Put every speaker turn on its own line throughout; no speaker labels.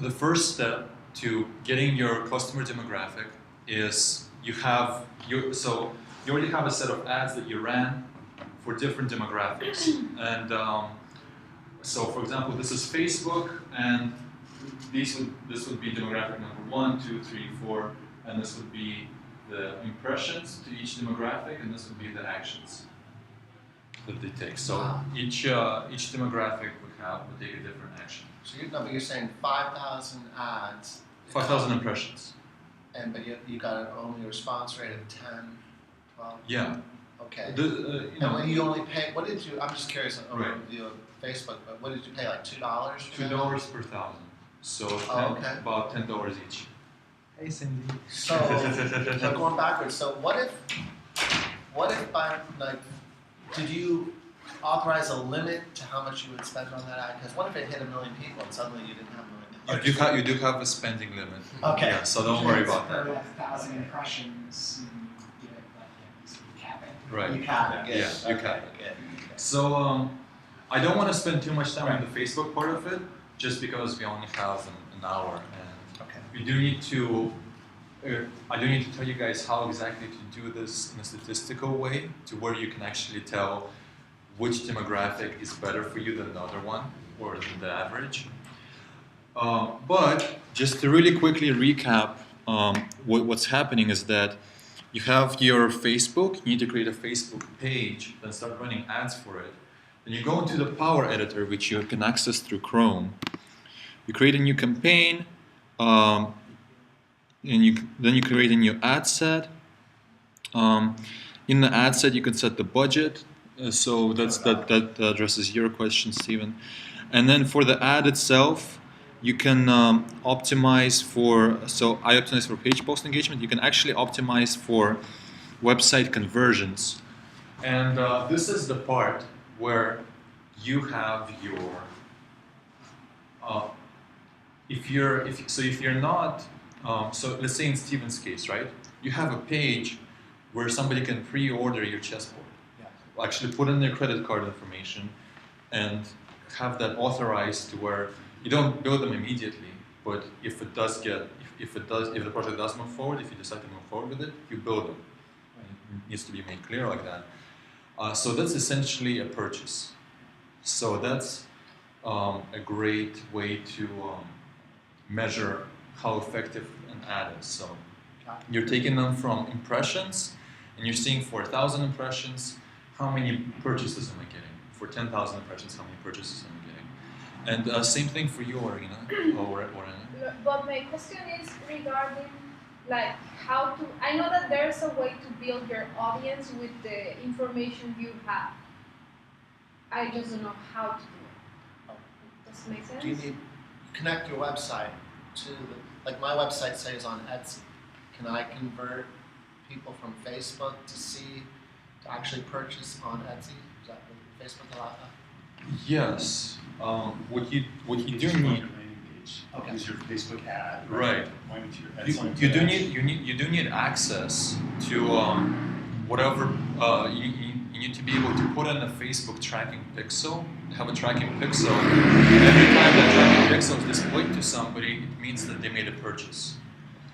The first step to getting your customer demographic is you already have a set of ads that you ran for different demographics. And so for example, this is Facebook, and this would be demographic number 1, 2, 3, 4, and this would be the impressions to each demographic, and this would be the actions that they take. So each demographic would take a different action.
So you're saying 5,000 ads.
5,000 impressions.
But you got an only response rate of 10, 12?
Yeah.
Okay.
And
when you only pay, what did you, I'm just curious on
right.
Facebook, but what did you pay, like $2?
$2 per thousand. So
okay.
About $10 each.
Hey Cindy.
So going backwards, so what if by, like, did you authorize a limit to how much you would spend on that ad? Because what if it hit 1 million people and suddenly you didn't have a limit?
You do have a spending limit.
Okay.
Yeah, so don't worry about that.
For 1,000 impressions, you get you cap it.
Right.
You cap it.
Yeah, you cap it. So I don't want to spend too much time on the Facebook part of it, just because we only have an hour, and we do need to. I do need to tell you guys how exactly to do this in a statistical way, to where you can actually tell which demographic is better for you than the other one, or than the average. But just to really quickly recap, what's happening is that you have your Facebook, you need to create a Facebook page, then start running ads for it. Then you go into the Power Editor, which you can access through Chrome. You create a new campaign, and then you create a new ad set. In the ad set, you can set the budget. So that addresses your question, Steven. And then for the ad itself, you can optimize for, so I optimize for page post engagement. You can actually optimize for website conversions. And this is the part where you have your, if you're not, so let's say in Steven's case, right? You have a page where somebody can pre-order your chessboard. Yeah. Actually put in their credit card information and have that authorized to where you don't build them immediately, but if the project does move forward, if you decide to move forward with it, you build them. It needs to be made clear like that. So that's essentially a purchase. So that's a great way to measure how effective an ad is. So you're taking them from impressions, and you're seeing for 1,000 impressions, how many purchases am I getting? For 10,000 impressions, how many purchases am I getting? And same thing for you, Arina.
But my question is regarding like how to, I know that there's a way to build your audience with the information you have. I just don't know how to do it. Does it make sense?
Do you need connect your website to like my website says on Etsy. Can I convert people from Facebook to actually purchase on Etsy? Is that what Facebook allow that?
Yes. What you do need.
Okay. Use your Facebook ad.
Right. You do need access to whatever you need to be able to put in a Facebook tracking pixel. Have a tracking pixel. Every time that tracking pixel is displayed to somebody, it means that they made a purchase.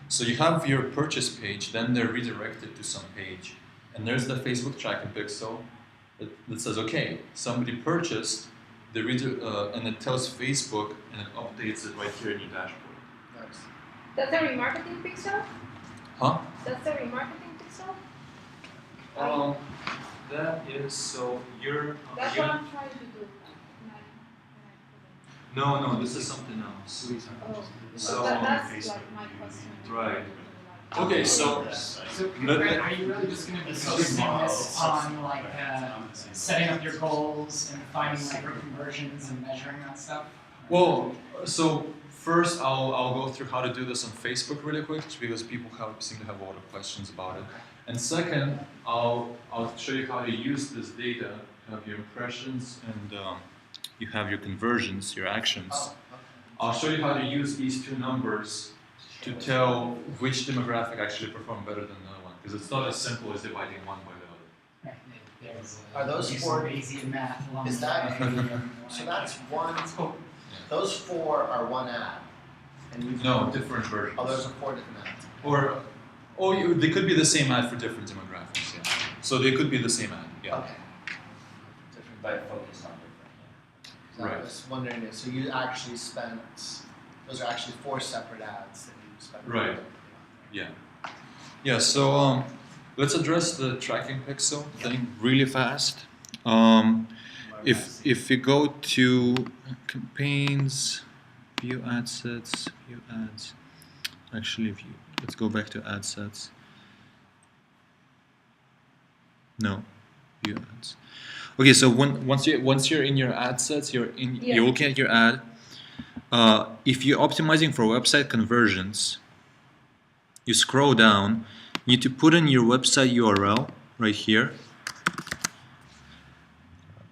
So you have your purchase page, then they're redirected to some page, and there's the Facebook tracking pixel that says, okay, somebody purchased. And it tells Facebook, and it updates it right here in your dashboard.
Nice.
That's a remarketing pixel?
Huh?
That's a remarketing pixel?
That is, so you're...
That's what I'm trying to do.
No, this is something else.
Oh,
so
that's like my question.
Right. Okay, so
are you really just going to be focusing this on like setting up your goals and finding micro conversions and measuring that stuff?
Well, so first I'll go through how to do this on Facebook really quick, because people seem to have a lot of questions about it. And second, I'll show you how to use this data. You have your impressions and you have your conversions, your actions. I'll show you how to use these two numbers to tell which demographic actually performed better than the other one, because it's not as simple as dividing one by the other.
Are those four
easy in math?
Is that so? That's one. Those four are one ad. And you've
No, different versions.
Oh, those are 4 different ads.
Or, they could be the same ad for different demographics, yeah. So they could be the same ad, yeah.
Okay.
Different, but focused on different.
So
Right.
I was wondering if, so you actually spent, those are actually 4 separate ads that you spent.
Right. Yeah. Yeah, so let's address the tracking pixel thing really fast. If you go to campaigns, view ad sets, view ads, actually view, let's go back to ad sets. No, view ads. Okay, so once you're in your ad sets, you're looking at your ad. If you're optimizing for website conversions, you scroll down. You need to put in your website URL right here,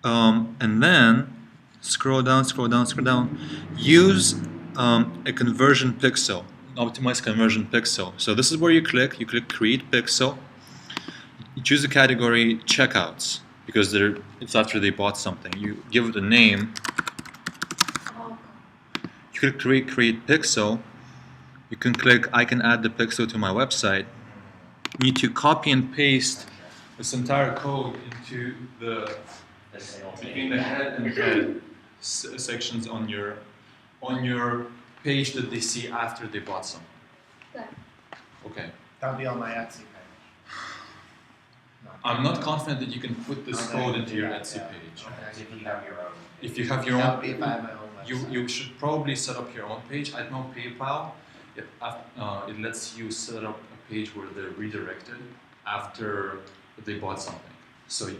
and then scroll down, scroll down, scroll down. Use a conversion pixel, optimized conversion pixel. So this is where you click. You click Create Pixel. You choose the category Checkouts because it's after they bought something. You give it a name. You click Create Pixel. You can click I can add the pixel to my website. You need to copy and paste this entire code into between the head and head sections on your page that they see after they bought something. Okay.
That would be on my Etsy page.
I'm not confident that you can put this code into your Etsy page.
Okay.
If you have your own.
If you have your
That
own,
would be if I have my own website.
you should probably set up your own page. I know PayPal, it lets you set up a page where they're redirected after they bought something. So in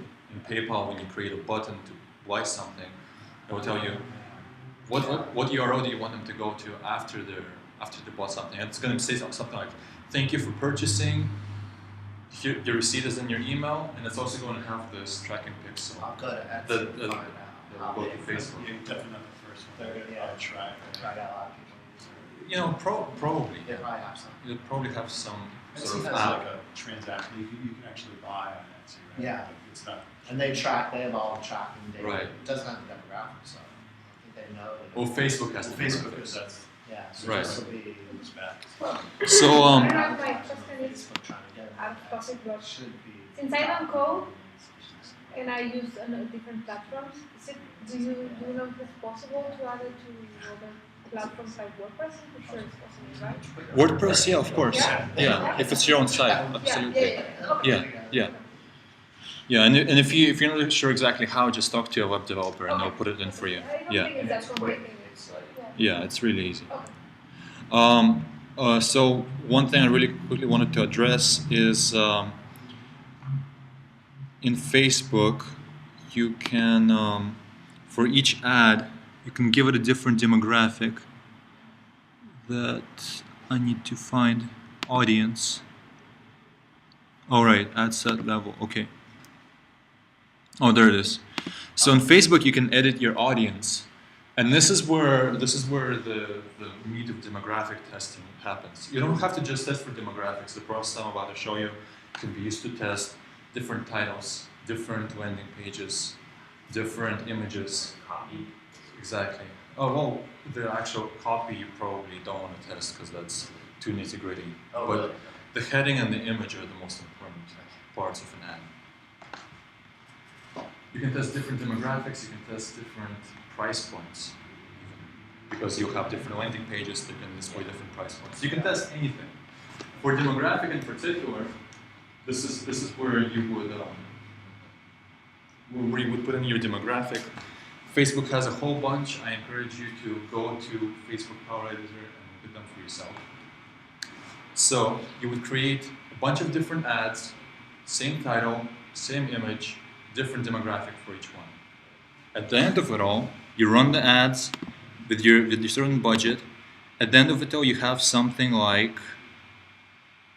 PayPal, when you create a button to buy something, it will tell you what URL do you want them to go to after they bought something. And it's going to say something like, "Thank you for purchasing. Here, the receipt is in your email," and it's also going to have this tracking pixel.
I'll go to Etsy
The-
and
the-
find
They'll
out.
go to Facebook.
Yeah, definitely not the first one.
They're gonna
Try.
try it out. A lot of people use it.
You know, probably.
They probably have some.
You'll probably have some
Etsy
sort
has
of app.
like a transaction, you can actually buy on Etsy, right?
Yeah.
Like, it's not,
And they have all tracking data.
Right.
It doesn't have the demographics, so I think they know that.
Well, Facebook has the
Facebook
demographics.
is, that's,
Yeah, so
Right.
this will be
it's bad.
So
I don't know if my question is
Facebook trying to get
out of topic, but
should be.
since I don't code and I use different platforms, do you know if it's possible to add it to other platforms like WordPress? I'm sure it's possible, right?
WordPress, yeah, of course.
Yeah.
Yeah, if it's your own site,
Yeah,
absolutely.
Okay.
Yeah. Yeah, and if you're not sure exactly how, just talk to a web developer and they'll put it in for you.
I don't
Yeah,
think it's that complicated.
yeah, it's really easy.
Okay.
So one thing I really quickly wanted to address is in Facebook, you can, for each ad, you can give it a different demographic that I need to find. Audience. All right, ad set level, okay. Oh, there it is. So in Facebook, you can edit your audience. And this is where the meat of demographic testing happens. You don't have to just test for demographics. The process I'm about to show you can be used to test different titles, different landing pages, different images.
Copy.
Exactly. Oh, well, the actual copy you probably don't want to test because that's too nitty-gritty.
Oh,
But
really?
the heading and the image are the most important parts of an ad. You can test different demographics, you can test different price points, even, because you'll have different landing pages that can display different price points. You can test anything. For demographic in particular, this is where you would put in your demographic. Facebook has a whole bunch. I encourage you to go to Facebook Power Editor and look at them for yourself. So you would create a bunch of different ads, same title, same image, different demographic for each one. At the end of it all, you run the ads with your certain budget. At the end of it all, you have something like,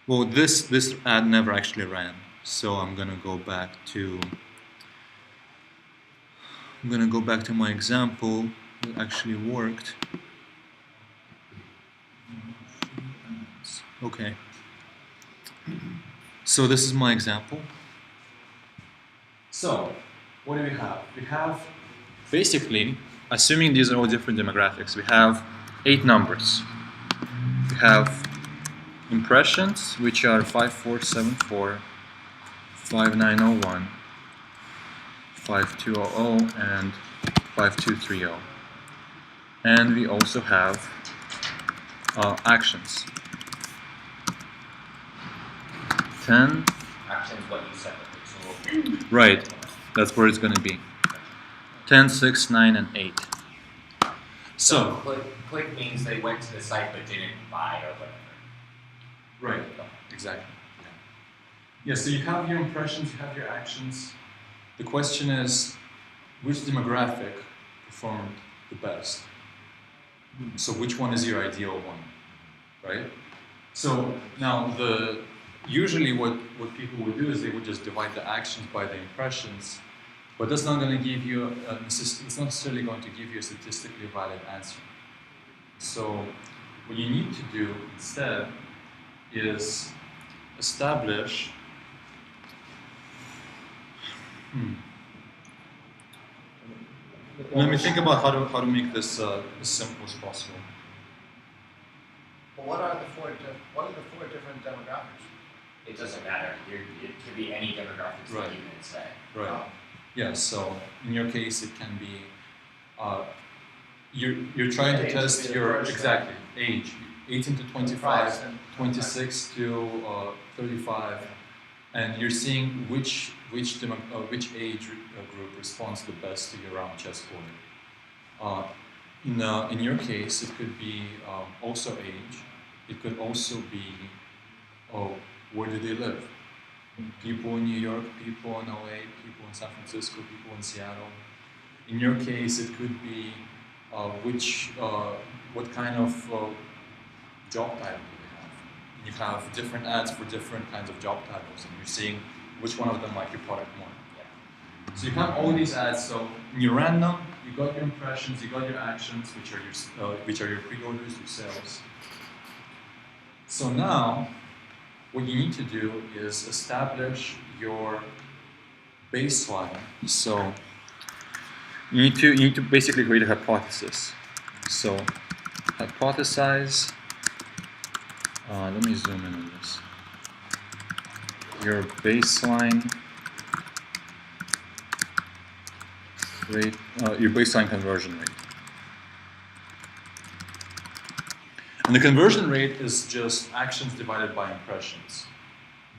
well, this ad never actually ran. So I'm gonna go back to my example that actually worked. Okay. So this is my example. So, what do we have? We have, basically, assuming these are all different demographics, we have 8 numbers. have impressions, which are 5474, 5901, 5200, and 5230. And we also have actions. 10.
Actions, what you set up. So
Right, that's where it's going to be. 10, 6, 9, and 8. So
click means they went to the site but didn't buy or whatever.
right, exactly. Yeah, so you have your impressions, you have your actions. The question is, which demographic performed the best? So which one is your ideal one, right? So now usually what people would do is they would just divide the actions by the impressions, but that's not going to give you it's not necessarily going to give you a statistically valid answer. So what you need to do instead is establish let me think about how to make this as simple as possible.
Well, what are the four different demographics?
It doesn't matter. It could be any demographics
Right.
that you can say.
Right. Yeah. So in your case, it can be you're trying to
Age
test
would be the
your
first,
exactly age, 18 to 25,
Price and-
26 to 35, and you're seeing which age group responds the best to your round chessboard. In your case, it could be also age. It could also be where do they live? People in New York, people in LA, people in San Francisco, people in Seattle. In your case, it could be what kind of job title do they have. And you have different ads for different kinds of job titles, and you're seeing which one of them like your product more. Yeah. So you have all these ads. So in your random, you got your impressions, you got your actions, which are your pre-orders, your sales. So now, what you need to do is establish your baseline. So you need to basically create a hypothesis. So hypothesize. Let me zoom in on this. Your baseline rate, your baseline conversion rate. And the conversion rate is just actions divided by impressions.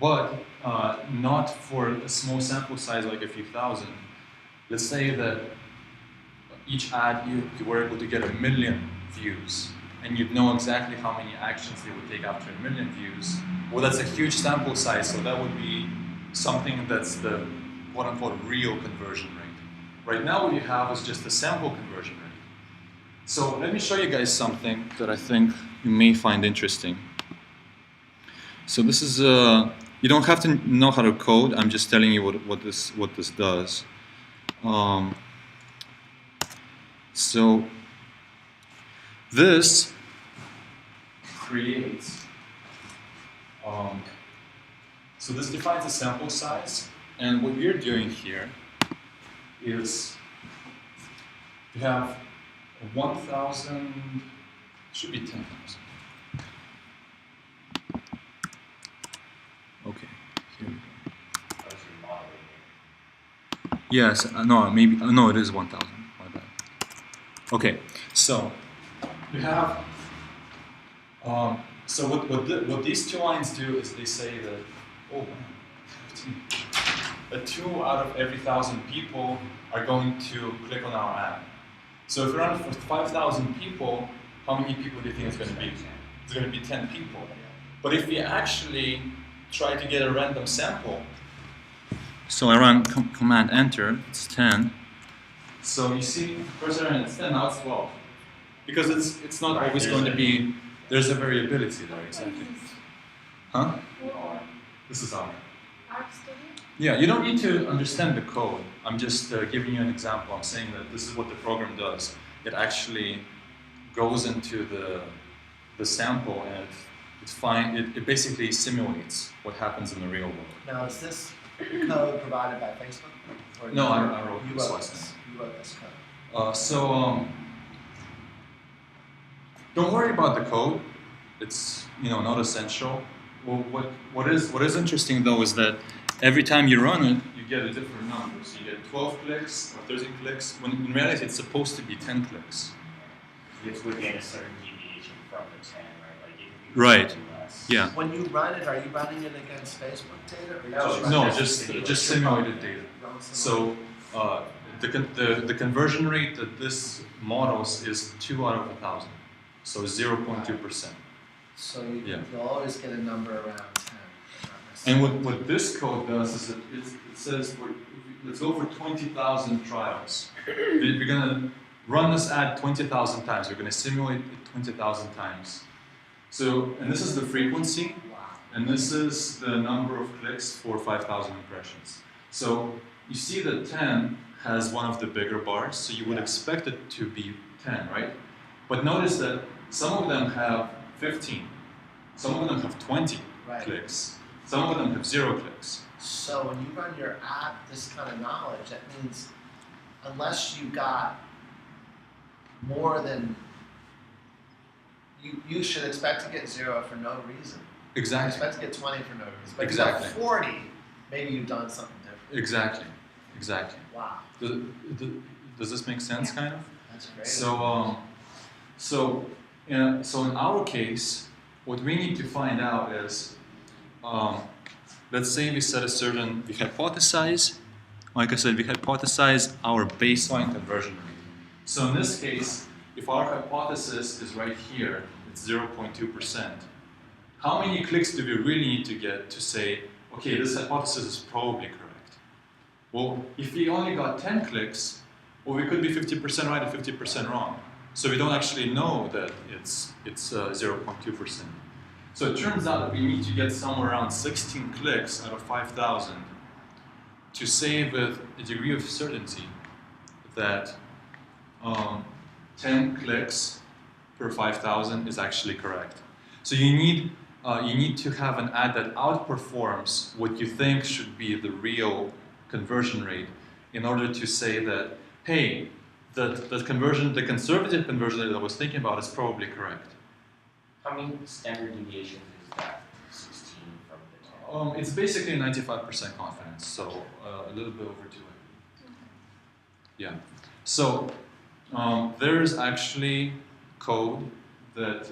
But not for a small sample size like a few thousand. Let's say that each ad you were able to get 1 million views, and you'd know exactly how many actions they would take after 1 million views. Well, that's a huge sample size, so that would be something that's the quote-unquote real conversion rate. Right now what you have is just the sample conversion rate. So let me show you guys something that I think you may find interesting. So this is you don't have to know how to code. I'm just telling you what this does. So this creates. So this defines a sample size, and what we're doing here is we have 1,000. Should be 10,000. Okay, here we go. Yes, no, maybe, no, it is 1,000, my bad. Okay, so we have, so what these two lines do is they say that, oh man, 15, that 2 out of every 1,000 people are going to click on our ad. So if we run for 5,000 people, how many people do you think it's going to be? It's going to be 10 people. But if we actually try to get a random sample, so I run command enter, it's 10. So you see, first I ran it's 10, now it's 12. Because it's not always going to be, there's a variability there, exactly. Huh? This is Aram. Yeah, you don't need to understand the code. I'm just giving you an example. I'm saying that this is what the program does. It actually goes into the sample and it basically simulates what happens in the real world.
Now, is this code provided by Facebook? Or
No, I wrote
you
this
wrote
last
this.
time.
You wrote this code.
Don't worry about the code. it's not essential. Well, what is interesting though is that every time you run it, you get a different number. So you get 12 clicks or 13 clicks, when in reality it's supposed to be 10 clicks.
It's within a certain deviation from the 10, right? Like if you
Right.
do less.
Yeah.
When you run it, are you running it against Facebook data? Or you
No,
just
No,
run it
just simulated data. So the conversion rate that this models is 2 out of 1,000, so 0.2%.
So
Yeah.
you'll always get a number around 10.
And what this code does is it says, let's go for 20,000 trials. We're going to run this ad 20,000 times. We're going to simulate it 20,000 times. So, and this is the frequency,
Wow.
and this is the number of clicks for 5,000 impressions. So you see that 10 has one of the bigger bars, so you would
Yeah.
expect it to be 10, right? But notice that some of them have 15, some of them have 20
Right.
clicks, some of them have 0 clicks.
So when you run your ad, this kind of knowledge, that means unless you got more than, you should expect to get 0 for no reason. You
Exactly.
expect to get 20 for no reason. But
Exactly.
if you got 40, maybe you've done something different.
Exactly. Exactly.
Wow,
Does this make sense, kind of?
that's great.
So in our case, what we need to find out is, let's say we hypothesize, like I said, we hypothesize our baseline conversion rate. So in this case, if our hypothesis is right here, it's 0.2%, how many clicks do we really need to get to say, okay, this hypothesis is probably correct? Well, if we only got 10 clicks, well, we could be 50% right and 50% wrong. So we don't actually know that it's 0.2%. So it turns out that we need to get somewhere around 16 clicks out of 5,000 to say with a degree of certainty that 10 clicks per 5,000 is actually correct. So you need to have an ad that outperforms what you think should be the real conversion rate in order to say that, hey, the conservative conversion rate that I was thinking about is probably correct.
How many standard deviations is that? 16 from the 10?
It's basically 95% confidence, so a little bit over 200. Yeah. So there's actually code that,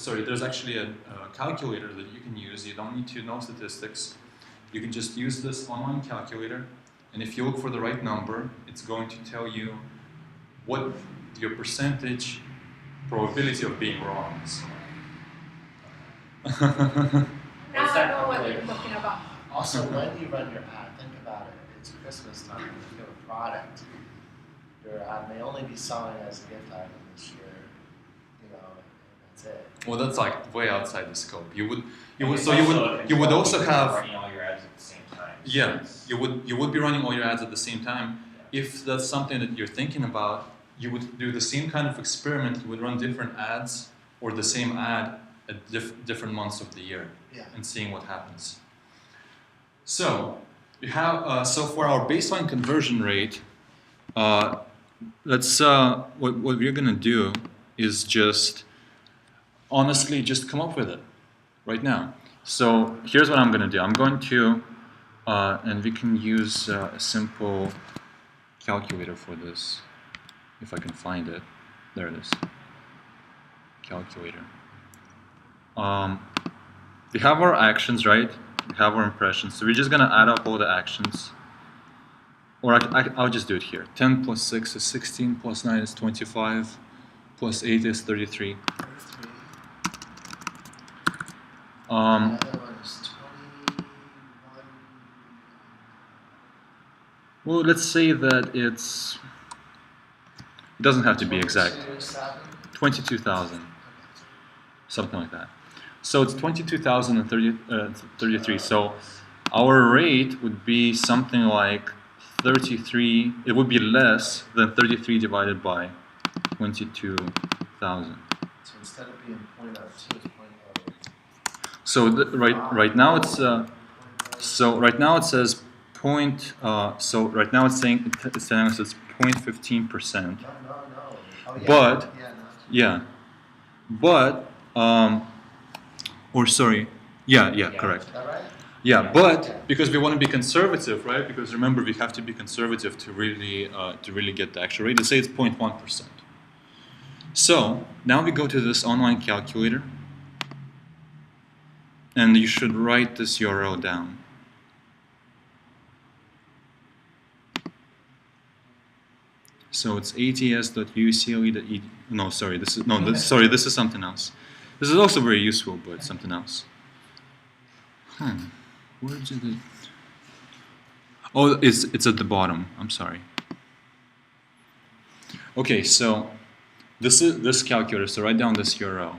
there's actually a calculator that you can use. You don't need to know statistics. You can just use this online calculator, and if you look for the right number, it's going to tell you what your percentage probability of being wrong is.
What's
Now I
that
know what
calculator?
you're talking about.
Also, when you run your ad, think about it. It's Christmas time. If you have a product, your ad may only be selling as a gift item this year, and that's it.
Well, that's like way outside the scope. You would
It's
also have,
running all your ads at the same time. So
yeah,
it's-
you would be running all your ads at the same time. If that's something that you're thinking about, you would do the same kind of experiment. You would run different ads or the same ad at different months of the year,
Yeah.
and seeing what happens. So you have for our baseline conversion rate, let's what we're gonna do is honestly just come up with it right now. So here's what I'm gonna do. I'm going to and we can use a simple calculator for this, if I can find it. There it is. Calculator. We have our actions, right? We have our impressions. So we're just gonna add up all the actions. Or I'll just do it here. 10 plus 6 is 16, plus 9 is 25, plus 8 is 33.
33.
Um,
The other one is 21.
well, let's say that it doesn't have to be exact.
22,700.
22,000, something like that. So it's 22,033. So our rate would be something like 33. It would be less than 33 divided by 22,000.
So instead of being 0.02, it's 0.08.
So right now it's right now it says point. So right now it's saying it's telling us it's 0.15%.
No. Oh, yeah.
But-
Yeah, no.
Yeah, but Or sorry, yeah, correct.
Is that right?
Yeah, but because we want to be conservative, right? Because remember, we have to be conservative to really get the actual rate. Let's say it's 0.1%. So now we go to this online calculator, and you should write this URL down. So it's ats.ucle.edu. No, sorry, this is something else. This is also very useful, but something else. Where is it? Oh, it's at the bottom. I'm sorry. Okay, so this is this calculator. So write down this URL: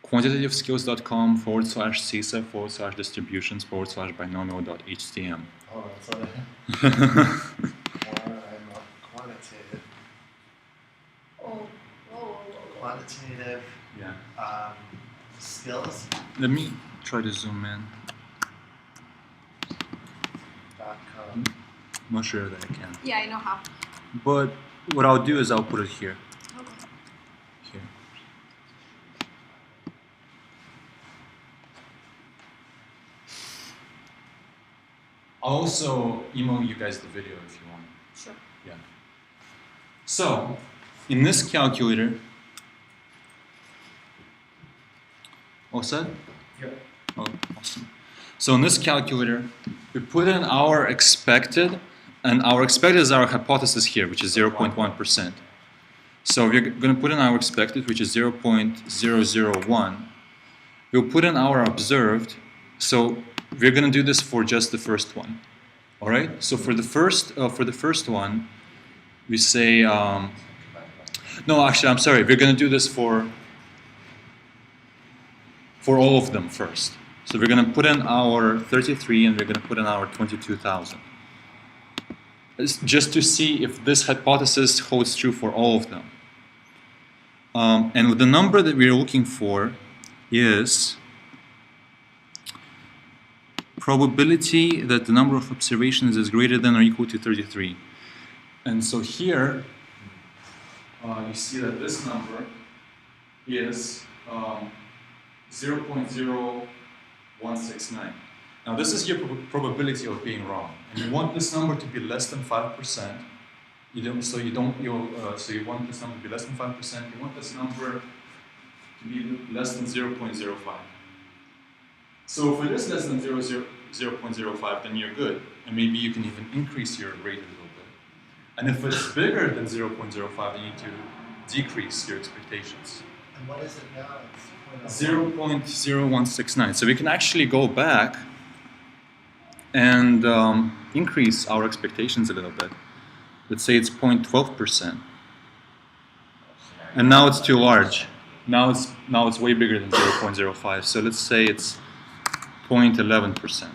quantitativeskills.com/cisa/distributions/binomial.htm.
Oh, that's what quantitative. Quantitative
Yeah.
skills.
Let me try to zoom in.
.com.
I'm not sure that I can.
Yeah, I know how.
But what I'll do is I'll put it here.
Okay.
Here. I'll also email you guys the video if you want.
Sure.
Yeah. So, in this calculator, all set?
Yeah.
Oh, awesome. So in this calculator, we put in our expected, and our expected is our hypothesis here, which is 0.1%. So we're going to put in our expected, which is 0.001. We'll put in our observed. So we're going to do this for just the first one. All right. So for the first one, we say no. Actually, I'm sorry. We're going to do this for all of them first. So we're going to put in our 33 and we're going to put in our 22,000. Just to see if this hypothesis holds true for all of them. And the number that we're looking for is probability that the number of observations is greater than or equal to 33. And so here, you see that this number is 0.0169. Now this is your probability of being wrong, and you want this number to be less than 5%. So you want this number to be less than 5%. You want this number to be less than 0.05. So if it is less than 0.05, then you're good, and maybe you can even increase your rate a little bit. And if it's bigger than 0.05, then you need to decrease your expectations.
And what is it now? It's
0.0169. So we can actually go back and increase our expectations a little bit. Let's say it's 0.12%. And now it's too large. Now it's way bigger than 0.05. So let's say it's 0.11%.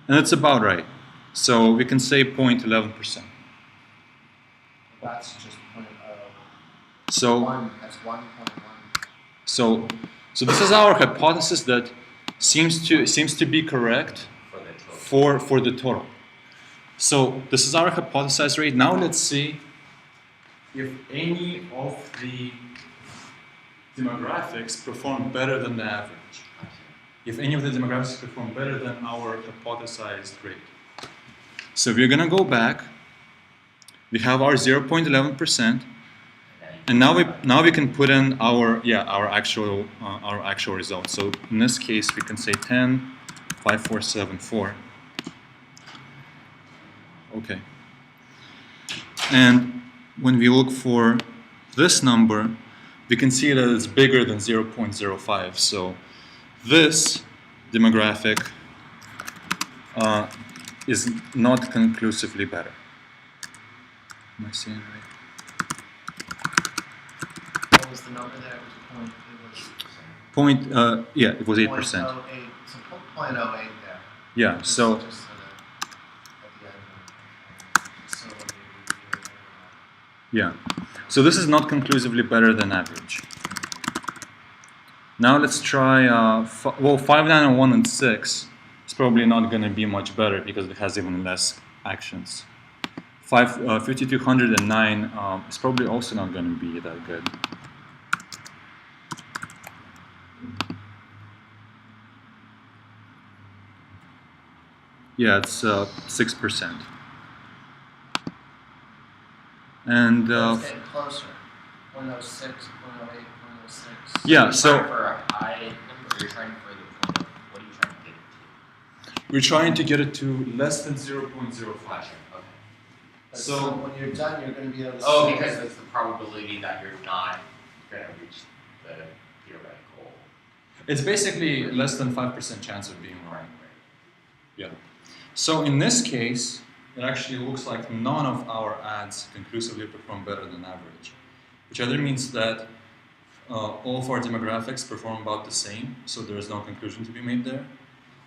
And that's about right. So we can say 0.11%.
That's just 0.01.
So
That's 1.1.
So this is our hypothesis that seems to be correct for the total. So this is our hypothesized rate. Now let's see if any of the demographics perform better than the average. If any of the demographics perform better than our hypothesized rate. So we're gonna go back. We have our 0.11%. And now we can put in our actual results. So in this case we can say 10.5474. Okay. And when we look for this number, we can see that it's bigger than 0.05. So this demographic is not conclusively better. Am I saying right?
What was the number there?
It was 8%.
0.08. So 0.08 there.
Yeah,
Just
so
at the end. So
yeah. So this is not conclusively better than average. Now let's try 5, 9, 1, and 6. It's probably not going to be much better because it has even less actions. 5209 is probably also not going to be that good. Yeah, it's 6%. And
It's getting closer. 0.06, 0.08, 0.06.
yeah,
You're
so
trying for a high number, or you're trying for the point of, what are you trying to get it to?
we're trying to get it to less than 0.05.
Gotcha, okay.
But
So-
when you're done, you're going to be able to
Oh,
see.
because it's the probability that you're not gonna reach the theoretical.
It's basically less than 5% chance of being
Right,
wrong.
right.
Yeah. So in this case, it actually looks like none of our ads conclusively perform better than average, which either means that all of our demographics perform about the same, so there is no conclusion to be made there,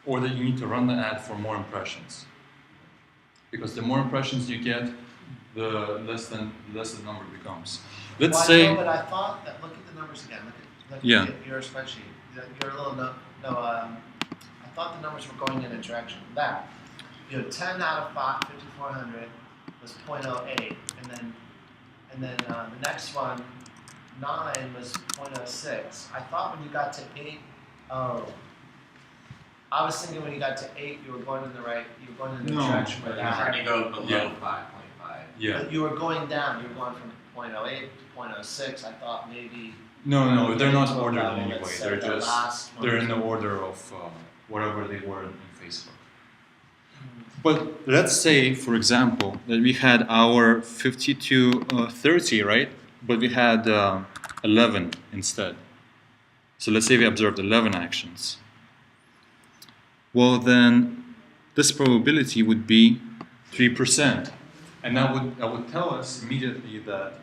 or that you need to run the ad for more impressions. Because the more impressions you get, the less the number becomes. Let's
Well,
say,
I know, but I thought that, look at the numbers again, look
Yeah.
at your spreadsheet, your little I thought the numbers were going in a direction that, 10 out of 5,400 was 0.08, and then the next one, 9 was 0.06. I thought when you got to 8, I was thinking when you got to 8, you were going in the
No.
direction
But
with
you're trying
that.
to go below
Yeah.
5.5.
yeah.
But you were going down, you were going from 0.08 to 0.06. I thought maybe.
No, they're not
Getting to a
ordered
level
in any
that
way.
said
They're
the
just,
last one
they're in
was-
the order of whatever they were in Facebook. But let's say, for example, that we had our 5230, right? But we had 11 instead. So let's say we observed 11 actions. Well, then this probability would be 3%. And that would tell us immediately that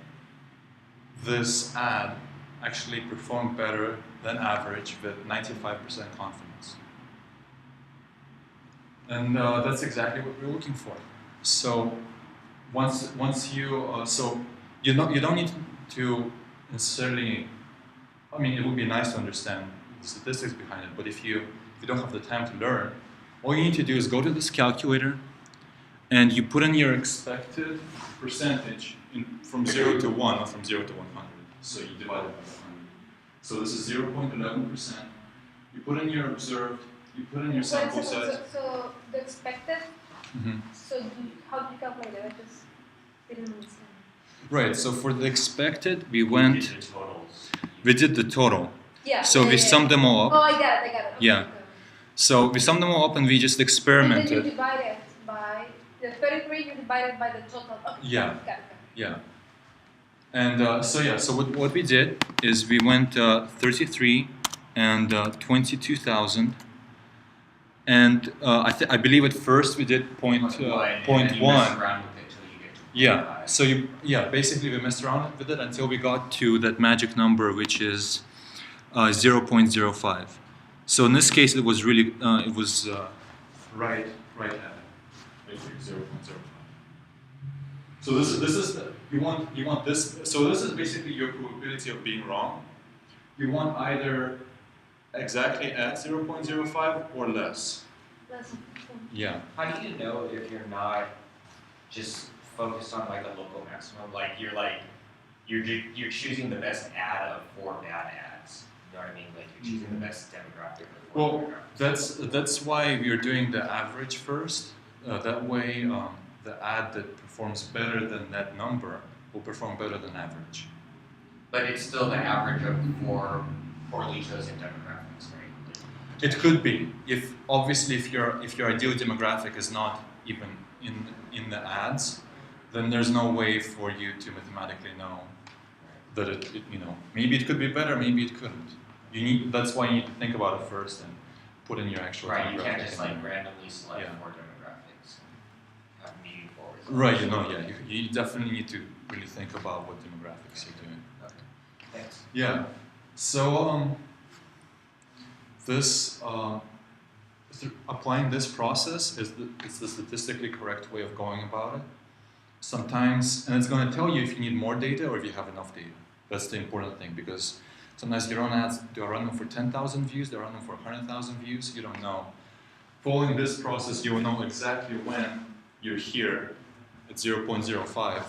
this ad actually performed better than average with 95% confidence. And that's exactly what we're looking for. So once you so you don't need to necessarily. I mean, it would be nice to understand the statistics behind it, but if you don't have the time to learn, all you need to do is go to this calculator, and you put in your expected percentage from 0 to 1, not from 0 to 100. So you divide it by 100. So this is 0.11%. You put in your observed. You put in your sample size.
So the expected.
Mhm.
So how do you calculate it? I just didn't understand.
Right. So for the expected, we
You
went.
did the totals.
We did the total.
Yeah.
So we summed them all
Oh,
up.
I got it. Okay,
Yeah.
okay.
So we summed them all up, and we just
And then you
experimented.
divide it by the 33. You divide it by the total. Okay.
Yeah.
Got it.
Yeah. And so what we did is we went 33 and 22,000. And I believe at first we did point
And then you mess
0.1.
around with it till you get to
Yeah.
0.5.
So basically we messed around with it until we got to that magic number, which is 0.05. So in this case, it was really right at it, basically 0.05. So this is you want this. So this is basically your probability of being wrong. You want either exactly at 0.05 or less.
That's
Yeah.
How do you know if you're not just focused on like a local maximum? Like you're choosing the best ad of 4 bad ads. You know what I mean? Like you're choosing the best demographic of 4
Well,
demographics.
that's why we are doing the average first. That way, the ad that performs better than that number will perform better than average.
But it's still the average of 4 poorly chosen demographics, right?
It could be if your ideal demographic is not even in the ads, then there's no way for you to mathematically know that it maybe it could be better, maybe it couldn't. That's why you need to think about it first and put in your actual
Right, you can't
demographic
just
in
like
there.
randomly select
Yeah.
4 demographics and have meaningful results.
Right, you definitely need to really think about what demographics you're doing.
Okay. Thanks.
Yeah. So applying this process it's the statistically correct way of going about it. Sometimes, and it's going to tell you if you need more data or if you have enough data. That's the important thing, because sometimes you run ads, do I run them for 10,000 views, do I run them for 100,000 views? You don't know. Following this process, you will know exactly when you're here at 0.05.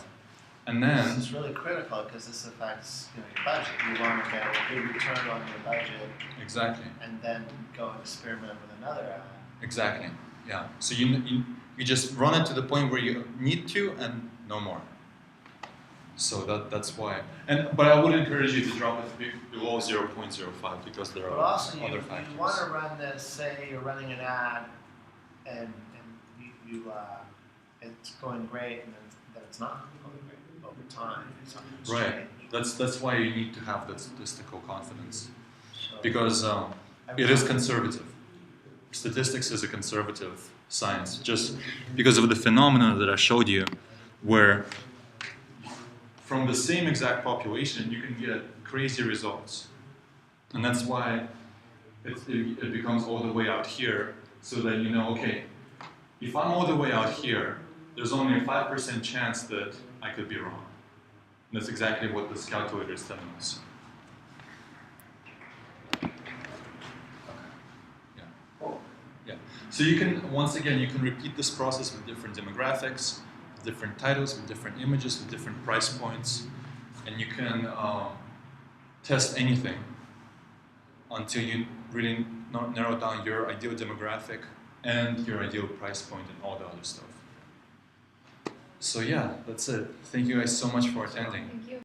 And
This
then,
is really critical because this affects your budget. You want to get a good return on your budget
exactly.
and then go and experiment with another ad.
Exactly. Yeah. So you just run it to the point where you need to and no more. So that's why. But I would encourage you to drop it below 0.05 because there
But
are
also,
other
you
factors.
want to run this. Say you're running an ad, and it's going great, and then it's not going great over time. Something's
Right.
changed.
That's why you need to have that statistical confidence
So
because
every
it is
time-
conservative. Statistics is a conservative science just because of the phenomena that I showed you, where from the same exact population you can get crazy results, and that's why it becomes all the way out here, so that you know, okay, if I'm all the way out here, there's only a 5% chance that I could be wrong. And that's exactly what this calculator is telling us. Yeah. So you can, once again, you can repeat this process with different demographics, with different titles, with different images, with different price points, and you can test anything until you really narrow down your ideal demographic and your ideal price point and all the other stuff. So yeah, that's it. Thank you guys so much for attending.
Thank you.